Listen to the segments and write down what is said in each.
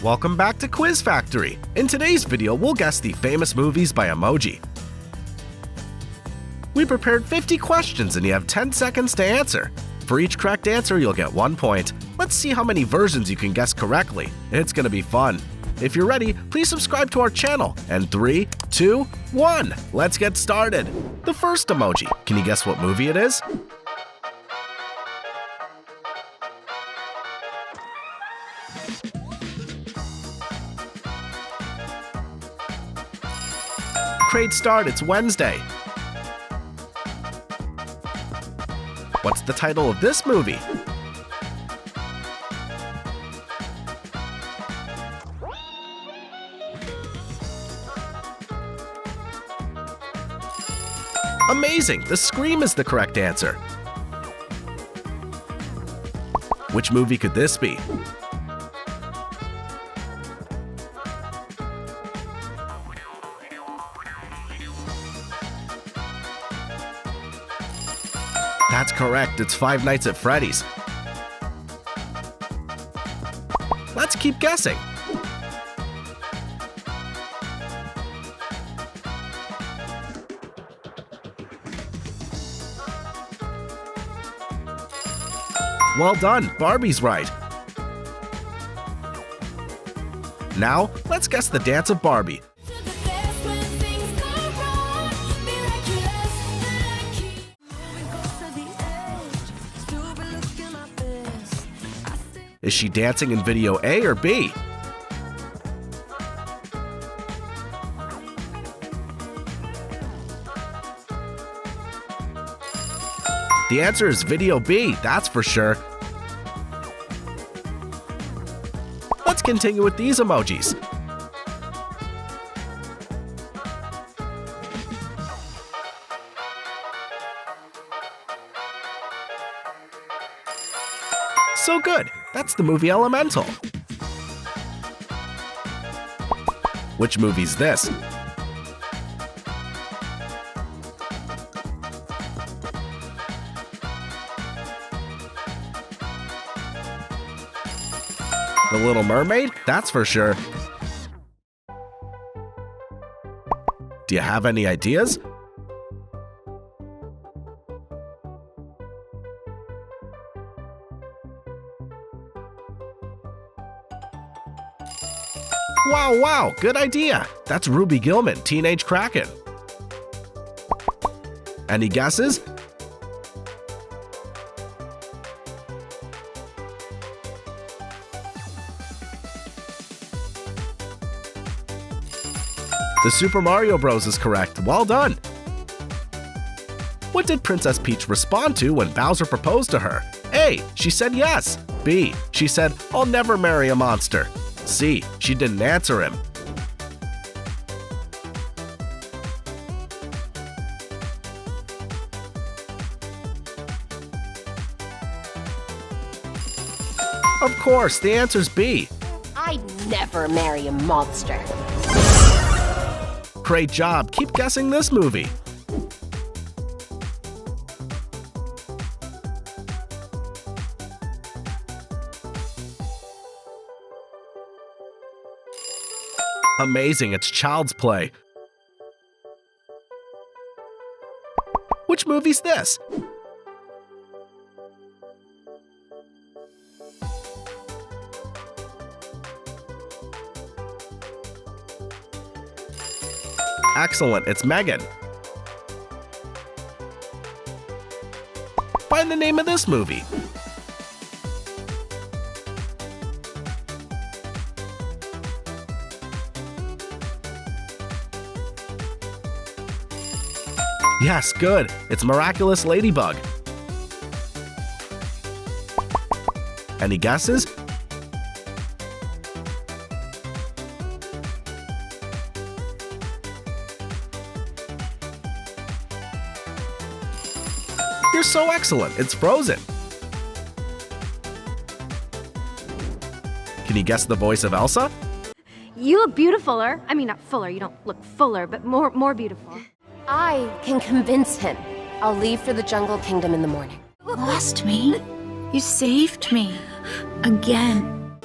Welcome back to Quiz Factory. In today's video, we'll guess the famous movies by Emoji. We prepared 50 questions and you have 10 seconds to answer. For each correct answer, you'll get 1 point. Let's see how many versions you can guess correctly. It's gonna be fun. If you're ready, please subscribe to our channel. And 3, 2, 1, let's get started. The first emoji. Can you guess what movie it is? Great start, it's Wednesday. What's the title of this movie? Amazing! The Scream is the correct answer. Which movie could this be? That's correct, it's Five Nights at Freddy's. Let's keep guessing. Well done, Barbie's right. Now, let's guess the dance of Barbie. Is she dancing in video A or B? The answer is video B, that's for sure. Let's continue with these emojis. So good, that's the movie Elemental. Which movie's this? The Little Mermaid? That's for sure. Do you have any ideas? Wow, good idea. That's Ruby Gillman, Teenage Kraken. Any guesses? The Super Mario Bros. Is correct. Well done. What did Princess Peach respond to when Bowser proposed to her? A. She said yes. B. She said, "I'll never marry a monster." C. She didn't answer him. Of course, the answer's B. I'd never marry a monster. Great job, keep guessing this movie. Amazing, it's Child's Play. Which movie's this? Excellent, it's Megan. Find the name of this movie. Yes, good. It's Miraculous Ladybug. Any guesses? You're so excellent. It's Frozen. Can you guess the voice of Elsa? You look beautifuler. I mean, not fuller. You don't look fuller, but more beautiful. I can convince him. I'll leave for the Jungle Kingdom in the morning. Lost me? You saved me. Again.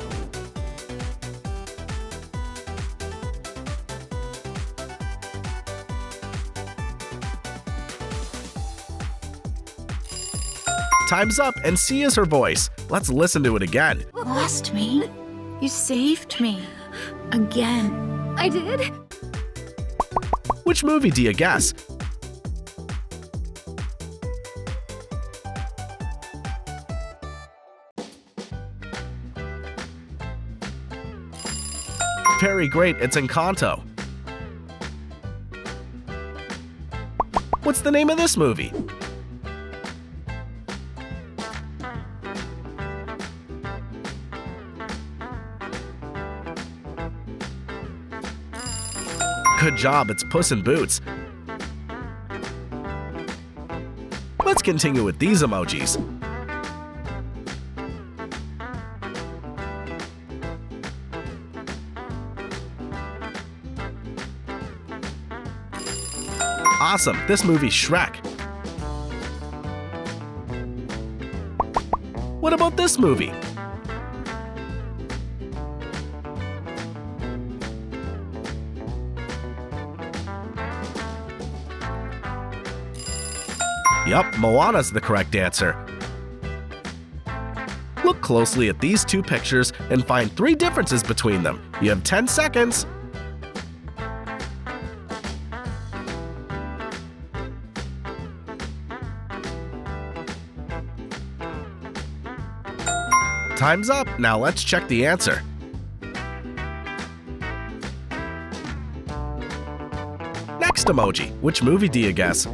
Time's up, and C is her voice. Let's listen to it again. Lost me? You saved me. Again. I did? Which movie do you guess? Very great, it's Encanto. What's the name of this movie? Good job, it's Puss in Boots. Let's continue with these emojis. Awesome, this movie's Shrek. What about this movie? Yup, Moana's the correct answer. Look closely at these two pictures and find 3 differences between them. You have 10 seconds. Time's up. Now let's check the answer. Next emoji. Which movie do you guess?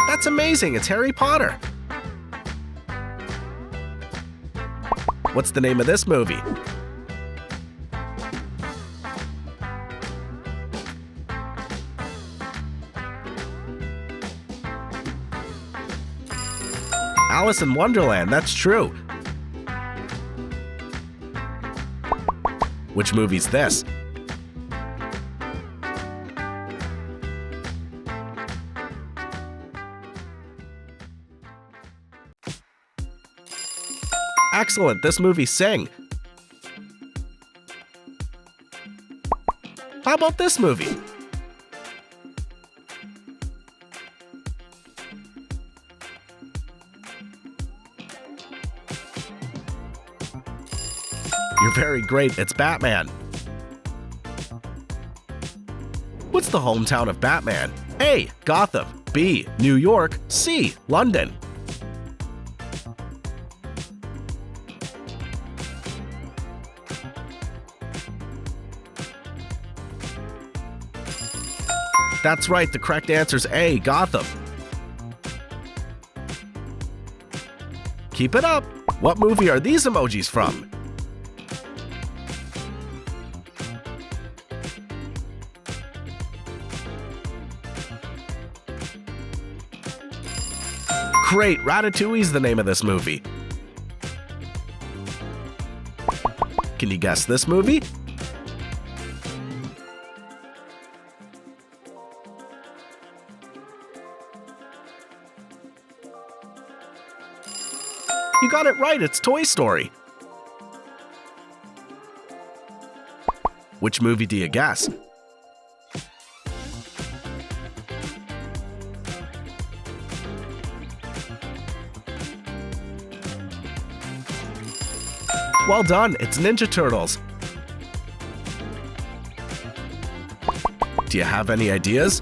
That's amazing. It's Harry Potter. What's the name of this movie? Alice in Wonderland, that's true. Which movie's this? Excellent, this movie's Sing. How about this movie? You're very great, it's Batman. What's the hometown of Batman? A. Gotham. B. New York. C. London. That's right, the correct answer is A. Gotham. Keep it up! What movie are these emojis from? Great, Ratatouille's the name of this movie. Can you guess this movie? You got it right, it's Toy Story. Which movie do you guess? Well done, it's Ninja Turtles. Do you have any ideas?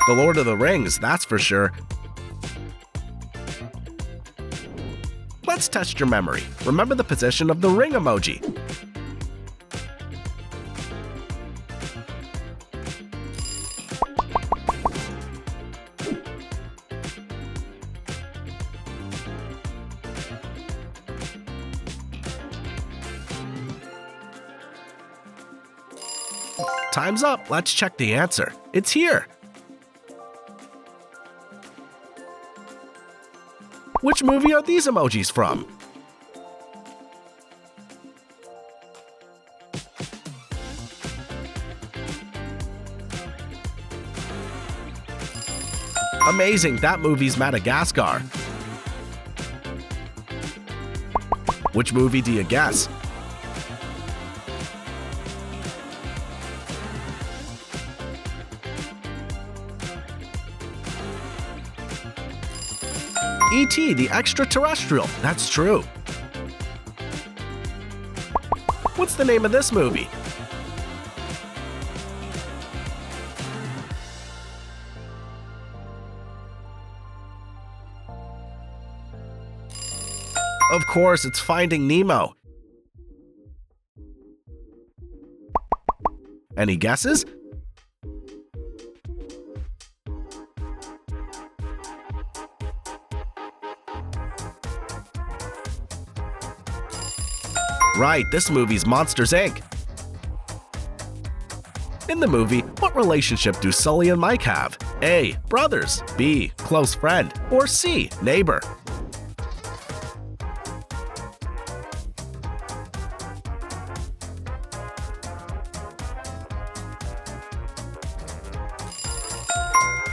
The Lord of the Rings, that's for sure. Let's test your memory. Remember the position of the ring emoji. Time's up. Let's check the answer. It's here. Which movie are these emojis from? Amazing, that movie's Madagascar. Which movie do you guess? E.T. the Extraterrestrial, that's true. What's the name of this movie? Of course, it's Finding Nemo. Any guesses? Right, this movie's Monsters, Inc. In the movie, what relationship do Sully and Mike have? A. Brothers, B. Close friend, or C. Neighbor?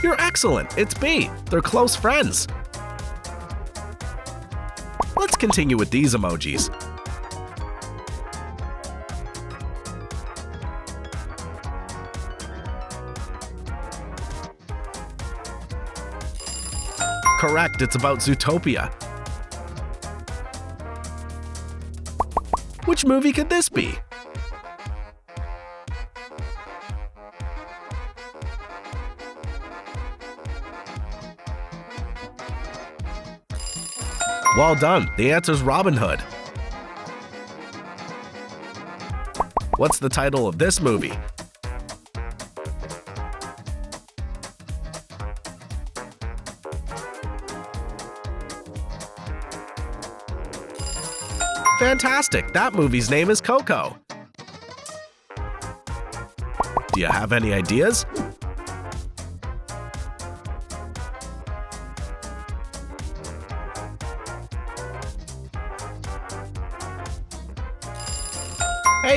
You're excellent, it's B. They're close friends. Let's continue with these emojis. Correct, it's about Zootopia. Which movie could this be? Well done, the answer's Robin Hood. What's the title of this movie? Fantastic! That movie's name is Coco. Do you have any ideas?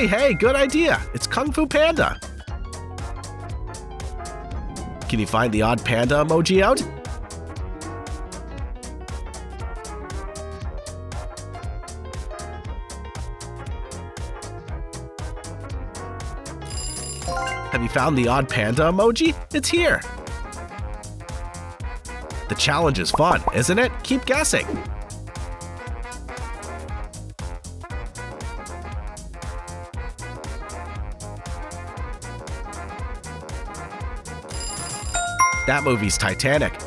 Hey, good idea! It's Kung Fu Panda. Can you find the odd panda emoji out? Have you found the odd panda emoji? It's here! The challenge is fun, isn't it? Keep guessing! That movie's Titanic.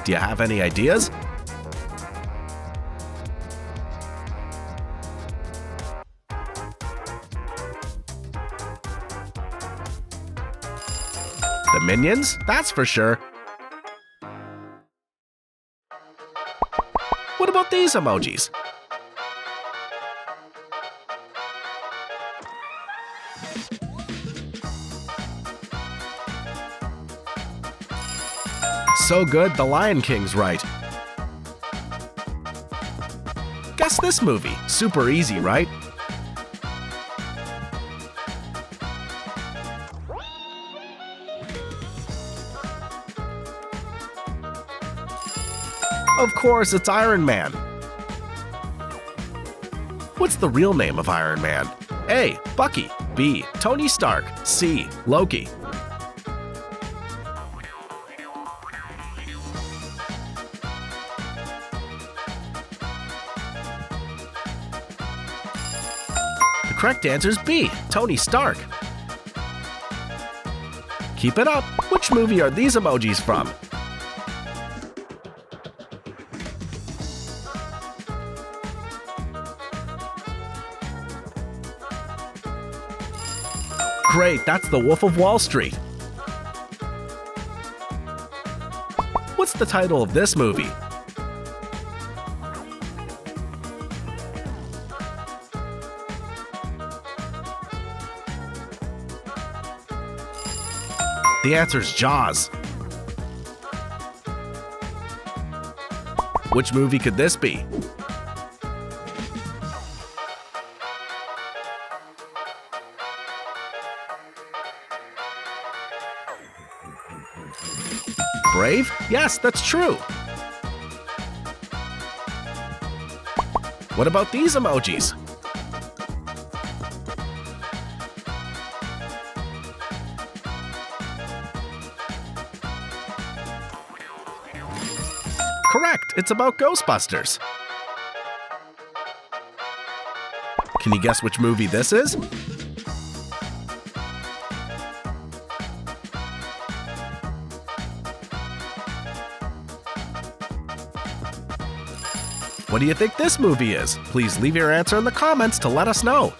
Do you have any ideas? The Minions? That's for sure. What about these emojis? So good, The Lion King's right. Guess this movie. Super easy, right? Of course, it's Iron Man. What's the real name of Iron Man? A. Bucky. B. Tony Stark. C. Loki. The correct answer is B. Tony Stark. Keep it up. Which movie are these emojis from? Great, that's The Wolf of Wall Street. What's the title of this movie? The answer's Jaws. Which movie could this be? brave? Yes, that's true. What about these emojis? Correct, it's about Ghostbusters. Can you guess which movie this is? What do you think this movie is? Please leave your answer in the comments to let us know.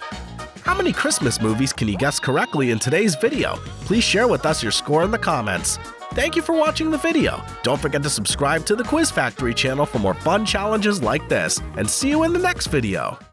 How many Christmas movies can you guess correctly in today's video? Please share with us your score in the comments. Thank you for watching the video. Don't forget to subscribe to the Quiz Factory channel for more fun challenges like this, and see you in the next video.